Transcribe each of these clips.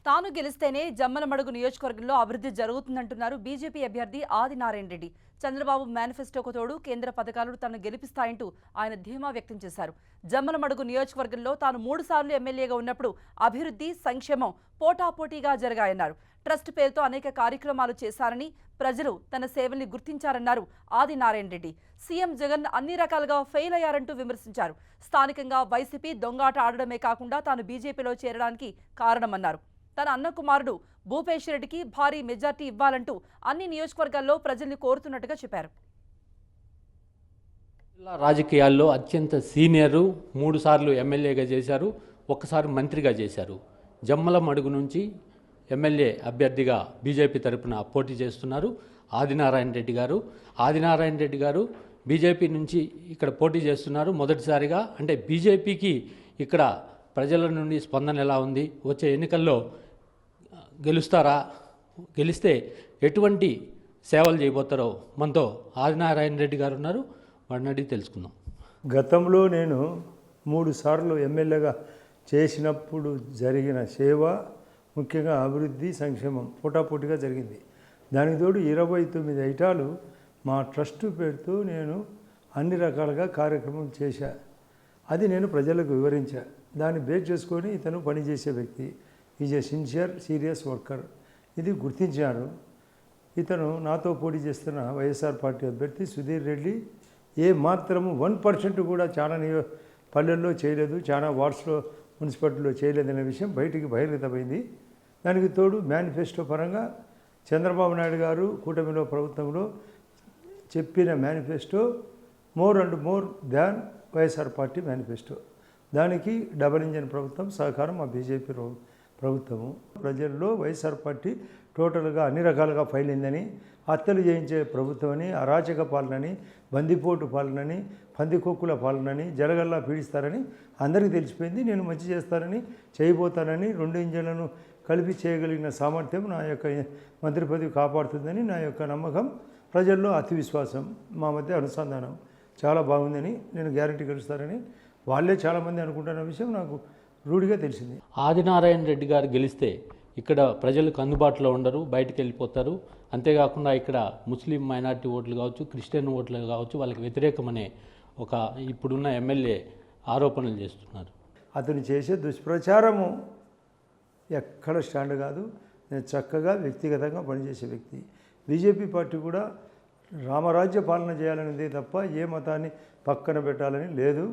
తాను గెలిస్తేనే జమ్మలమడుగు నియోజకవర్గంలో అభివృద్ధి జరుగుతుందంటున్నారు బీజేపీ అభ్యర్థి ఆదినారాయణ రెడ్డి. చంద్రబాబు మేనిఫెస్టోకు తోడు కేంద్ర పథకాలు తనను గెలిపిస్తాయంటూ ఆయన ధీమా వ్యక్తం చేశారు. జమ్మలమడుగు నియోజకవర్గంలో తాను 3 సార్లు ఎమ్మెల్యేగా ఉన్నప్పుడు అభివృద్ధి, సంక్షేమం పోటాపోటీగా జరిగాయన్నారు. ట్రస్ట్ పేరుతో అనేక కార్యక్రమాలు చేశారని, ప్రజలు తన సేవల్ని గుర్తించారన్నారు ఆదినారాయణ రెడ్డి. సీఎం జగన్ అన్ని రకాలుగా ఫెయిల్ అయ్యారంటూ విమర్శించారు. స్థానికంగా వైసీపీ దొంగాట ఆడడమే కాకుండా తాను బీజేపీలో చేరడానికి కారణమన్నారు. తన అన్న కుమారుడు భూపేష్ రెడ్డికి భారీ మెజార్టీ ఇవ్వాలంటూ అన్ని నియోజకవర్గాల్లో ప్రజల్ని కోరుతున్నట్టుగా చెప్పారు. జిల్లా రాజకీయాల్లో అత్యంత సీనియరు, 3 సార్లు ఎమ్మెల్యేగా చేశారు, 1 సారి మంత్రిగా చేశారు. జమ్మలమడుగు నుంచి ఎమ్మెల్యే అభ్యర్థిగా బీజేపీ తరపున పోటీ చేస్తున్నారు ఆదినారాయణ రెడ్డి గారు. ఆదినారాయణ రెడ్డి గారు బీజేపీ నుంచి ఇక్కడ పోటీ చేస్తున్నారు మొదటిసారిగా. అంటే బీజేపీకి ఇక్కడ ప్రజల నుండి స్పందన ఎలా ఉంది, వచ్చే ఎన్నికల్లో గెలుస్తారా, గెలిస్తే ఎటువంటి సేవలు చేయబోతారో మనతో ఆదినారాయణ రెడ్డి గారు ఉన్నారు, వాడిని అడిగి తెలుసుకుందాం. గతంలో నేను 3 సార్లు ఎమ్మెల్యేగా చేసినప్పుడు జరిగిన సేవ, ముఖ్యంగా అభివృద్ధి, సంక్షేమం పోటాపోటీగా జరిగింది. దానికి తోడు 29 ఐటాలు మా ట్రస్ట్ పేరుతో నేను అన్ని రకాలుగా కార్యక్రమం చేశా. అది నేను ప్రజలకు వివరించా. దాన్ని బేస్ చేసుకొని ఇతను పనిచేసే వ్యక్తి, is a sincere serious worker, ఇది గుర్తించారు. ఇతను నాతో పోటీ చేస్తున్న వైఎస్ఆర్ పార్టీ అభ్యర్థి సుధీర్ రెడ్డి ఏ మాత్రము 1% కూడా చాలా పల్లెల్లో చేయలేదు, చాలా వార్డ్స్లో మున్సిపాలిటీలో చేయలేదనే విషయం బయటికి బహిర్గతమైంది. దానికి తోడు మేనిఫెస్టో పరంగా చంద్రబాబు నాయుడు గారు కూటమిలో ప్రభుత్వంలో చెప్పిన manifesto more and more than YSR party manifesto. దానికి డబుల్ ఇంజన్ ప్రభుత్వం సహకారం మా బీజేపీ ప్రభుత్వము. ప్రజల్లో వైఎస్ఆర్ పార్టీ టోటల్గా అన్ని రకాలుగా ఫైల్ అయిందని, హత్యలు చేయించే ప్రభుత్వం అని, అరాచక పాలనని, బందిపోటు పాలనని, పందికొక్కుల పాలనని, జలగల్లా పీడిస్తారని అందరికీ తెలిసిపోయింది. నేను మంచి చేస్తానని, చేయబోతానని, 2 ఇంజన్లను కలిపి చేయగలిగిన సామర్థ్యం నా యొక్క మంత్రి పదవి కాపాడుతుందని నా యొక్క నమ్మకం. ప్రజల్లో అతి విశ్వాసం, మా మధ్య అనుసంధానం చాలా బాగుందని, నేను గ్యారంటీ గెలుస్తారని వాళ్ళే చాలామంది అనుకుంటున్న విషయం నాకు రూఢిగా తెలిసింది. ఆదినారాయణ రెడ్డి గారు గెలిస్తే ఇక్కడ ప్రజలకు అందుబాటులో ఉండరు, బయటికి వెళ్ళిపోతారు. అంతేకాకుండా ఇక్కడ ముస్లిం మైనారిటీ ఓట్లు కావచ్చు, క్రిస్టియన్ ఓట్లు కావచ్చు, వాళ్ళకి వ్యతిరేకమనే ఒక ఇప్పుడున్న ఎమ్మెల్యే ఆరోపణలు చేస్తున్నారు. అతను చేసే దుష్ప్రచారము ఎక్కడ స్టాండ్ కాదు. నేను చక్కగా వ్యక్తిగతంగా పనిచేసే వ్యక్తి. బీజేపీ పార్టీ కూడా రామరాజ్య పాలన చేయాలనేది తప్ప ఏ మతాన్ని పక్కన పెట్టాలని లేదు.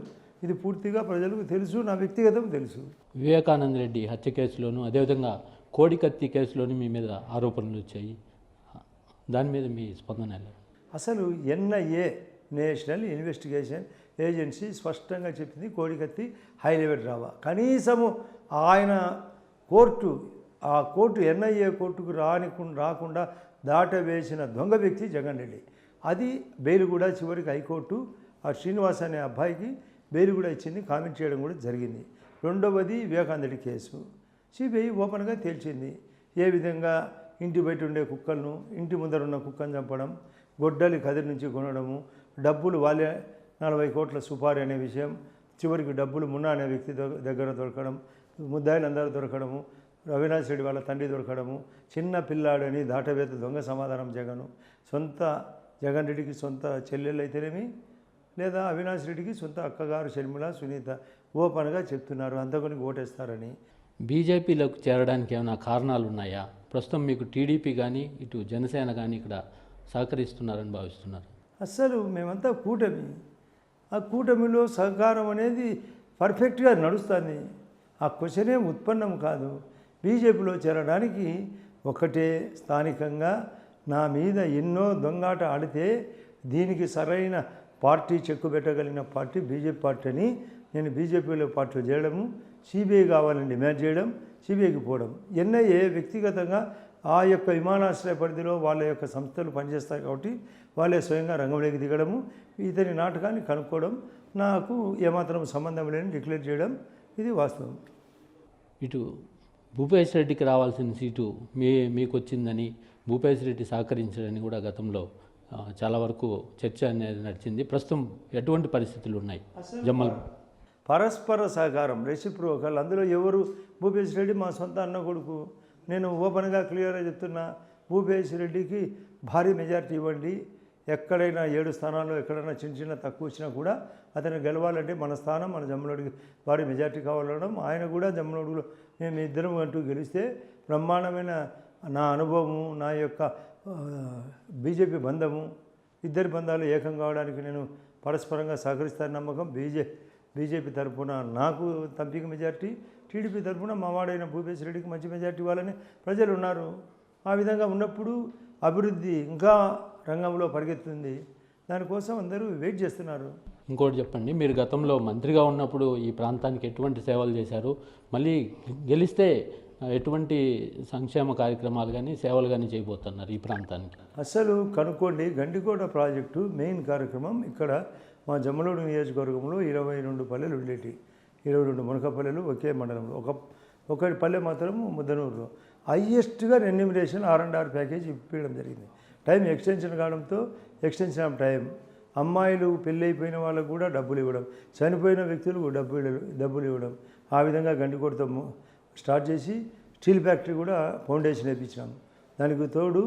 ఇది పూర్తిగా ప్రజలకు తెలుసు, నా వ్యక్తిగతం తెలుసు. వివేకానంద రెడ్డి హత్య కేసులోను, అదేవిధంగా కోడికత్తి కేసులోని మీ మీద ఆరోపణలు వచ్చాయి. దాని మీద మీ స్పందన ఎలా? అసలు ఎన్ఐఏ నేషనల్ ఇన్వెస్టిగేషన్ ఏజెన్సీ స్పష్టంగా చెప్పింది కోడికత్తి హై లెవెల్ డ్రామా. కనీసము ఆయన ఆ కోర్టు ఎన్ఐఏ కోర్టుకు రాకుండా దాటవేసిన దొంగ వ్యక్తి జగన్ రెడ్డి. అది బెయిల్ కూడా చివరికి హైకోర్టు ఆ శ్రీనివాస్ అనే అబ్బాయికి బెయిల్ కూడా ఇచ్చింది, కామెంట్ చేయడం కూడా జరిగింది. రెండవది వివేకానంద రెడ్డి కేసు సిబిఐ ఓపెన్గా తేల్చింది. ఏ విధంగా ఇంటి బయట ఉండే కుక్కలను, ఇంటి ముందర ఉన్న కుక్కను చంపడం, గొడ్డలి కదిరి నుంచి కొనడము, డబ్బులు వాళ్ళే 40 కోట్ల సుపారీ అనే విషయం, చివరికి డబ్బులు మున్నా అనే వ్యక్తి దగ్గర దొరకడం, ముద్దాయిలు అందరూ దొరకడము, అవినాష్ రెడ్డి వాళ్ళ తండ్రి దొరకడము, చిన్న పిల్లాడని దాటవేత దొంగ సమాధానం జగన్ రెడ్డికి సొంత చెల్లెళ్ళు అయితేనేమి, లేదా అవినాష్ రెడ్డికి సొంత అక్కగారు షర్మిల, సునీత ఓపెన్గా చెప్తున్నారు అంతకొని ఓటేస్తారని. బీజేపీలోకి చేరడానికి ఏమైనా కారణాలు ఉన్నాయా? ప్రస్తుతం మీకు టీడీపీ కానీ ఇటు జనసేన కానీ ఇక్కడ సహకరిస్తున్నారని భావిస్తున్నారు? అస్సలు మేమంతా కూటమి. ఆ కూటమిలో సహకారం అనేది పర్ఫెక్ట్గా నడుస్తుంది. ఆ క్వశ్చనే ఉత్పన్నం కాదు. బీజేపీలో చేరడానికి ఒకటే, స్థానికంగా నా మీద ఎన్నో దొంగాట ఆడితే దీనికి సరైన పార్టీ చెక్కు పెట్టగలిగిన పార్టీ బీజేపీ పార్టీ అని నేను బీజేపీలో పార్టీలో చేయడము, సిబిఐ కావాలని డిమాండ్ చేయడం, సిబిఐకి పోవడం. ఎన్ఐఏ వ్యక్తిగతంగా ఆ యొక్క విమానాశ్రయ పరిధిలో వాళ్ళ యొక్క సంస్థలు పనిచేస్తాయి కాబట్టి వాళ్ళే స్వయంగా రంగంలోకి దిగడము, ఇతని నాటకాన్ని కనుక్కోవడం, నాకు ఏమాత్రం సంబంధం లేని డిక్లేర్ చేయడం, ఇది వాస్తవం. ఇటు భూపేష్ రెడ్డికి రావాల్సిన సీటు మీకు వచ్చిందని, భూపేష్ రెడ్డి సహకరించారని కూడా గతంలో చాలా వరకు చర్చ అనేది నడిచింది. ప్రస్తుతం ఎటువంటి పరిస్థితులు ఉన్నాయి? జమ్మల్ పరస్పర సహకారం, రెసిప్రోకల్. అందులో ఎవరు భూపేష్ రెడ్డి మా సొంత అన్న కొడుకు, నేను ఓపెన్గా క్లియర్గా చెప్తున్నా, భూపేష్ రెడ్డికి భారీ మెజారిటీ ఇవ్వండి. ఎక్కడైనా 7 స్థానాల్లో ఎక్కడైనా చిన్న చిన్న తక్కువ వచ్చినా కూడా అతను గెలవాలంటే మన స్థానం మన జమ్మలమడుగుకి భారీ మెజారిటీ కావాలనడం, ఆయన కూడా జమ్మలమడుగులో మేము ఇద్దరం అంటూ గెలిస్తే బ్రహ్మాండమైన నా అనుభవము, నా యొక్క బీజేపీ బంధము, ఇద్దరి బంధాలు ఏకం కావడానికి నేను పరస్పరంగా సహకరిస్తాను నమ్మకం. బీజేపీ తరఫున నాకు తంపిక మెజార్టీ, టీడీపీ తరఫున మా వాడైన భూపేష్ రెడ్డికి మంచి మెజార్టీ ఇవ్వాలని ప్రజలు ఉన్నారు. ఆ విధంగా ఉన్నప్పుడు అభివృద్ధి ఇంకా రంగంలో పరిగెత్తుంది. దానికోసం అందరూ వెయిట్ చేస్తున్నారు. ఇంకోటి చెప్పండి, మీరు గతంలో మంత్రిగా ఉన్నప్పుడు ఈ ప్రాంతానికి ఎటువంటి సేవలు చేశారు, మళ్ళీ గెలిస్తే ఎటువంటి సంక్షేమ కార్యక్రమాలు కానీ సేవలు కానీ చేయబోతున్నారు ఈ ప్రాంతానికి? అసలు కనుక్కోండి, గండికోట ప్రాజెక్టు మెయిన్ కార్యక్రమం ఇక్కడ మా జమ్మలమడుగు నియోజకవర్గంలో 22 పల్లెలు ఉండేటి, 22 మునకపల్లెలు ఒకే మండలంలో, ఒకటి పల్లె మాత్రం ముద్దనూరులో. హయ్యెస్ట్గా రెన్యూమరేషన్ R&R ప్యాకేజ్ ఇప్పించడం జరిగింది. టైం ఎక్స్టెన్షన్ కావడంతో ఎక్స్టెన్షన్ ఆఫ్ టైం, అమ్మాయిలు పెళ్ళి అయిపోయిన వాళ్ళకు కూడా డబ్బులు ఇవ్వడం, చనిపోయిన వ్యక్తులకు డబ్బులు ఇవ్వడం, ఆ విధంగా గండికోటతో స్టార్ట్ చేసి స్టీల్ ఫ్యాక్టరీ కూడా ఫౌండేషన్ వేయించినాం. దానికి తోడు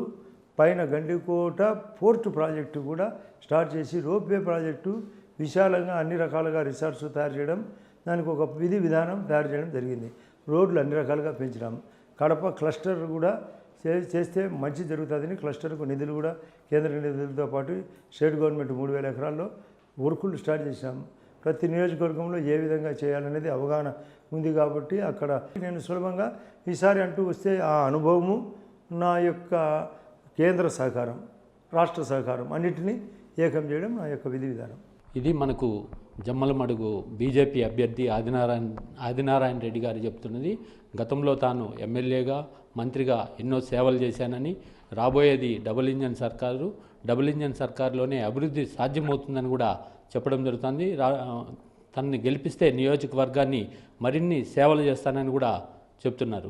పైన గండికోట పోర్ట్ ప్రాజెక్టు కూడా స్టార్ట్ చేసి రోప్వే ప్రాజెక్టు విశాలంగా అన్ని రకాలుగా రిసార్ట్స్ తయారు చేయడం, దానికి ఒక విధానం తయారు చేయడం జరిగింది. రోడ్లు అన్ని రకాలుగా పెంచినాం. కడప క్లస్టర్ కూడా చేస్తే మంచి జరుగుతుందని క్లస్టర్కు నిధులు కూడా కేంద్ర నిధులతో పాటు స్టేట్ గవర్నమెంట్ 3000 ఎకరాల్లో వర్కులు స్టార్ట్ చేశాం. ప్రతి నియోజకవర్గంలో ఏ విధంగా చేయాలనేది అవగాహన ఉంది కాబట్టి అక్కడ నేను సులభంగా ఈసారి అంటూ వస్తే ఆ అనుభవము, నా యొక్క కేంద్ర సహకారం, రాష్ట్ర సహకారం అన్నిటినీ ఏకం చేయడం నా యొక్క విధానం. ఇది మనకు జమ్మలమడుగు బీజేపీ అభ్యర్థి ఆదినారాయణ రెడ్డి గారు చెప్తున్నది. గతంలో తాను ఎమ్మెల్యేగా మంత్రిగా ఎన్నో సేవలు చేశానని, రాబోయేది డబుల్ ఇంజన్ సర్కారులోనే అభివృద్ధి సాధ్యమవుతుందని కూడా చెప్పడం జరుగుతుంది. తనని గెలిపిస్తే నియోజకవర్గాన్ని మరిన్ని సేవలు చేస్తానని కూడా చెప్తున్నారు.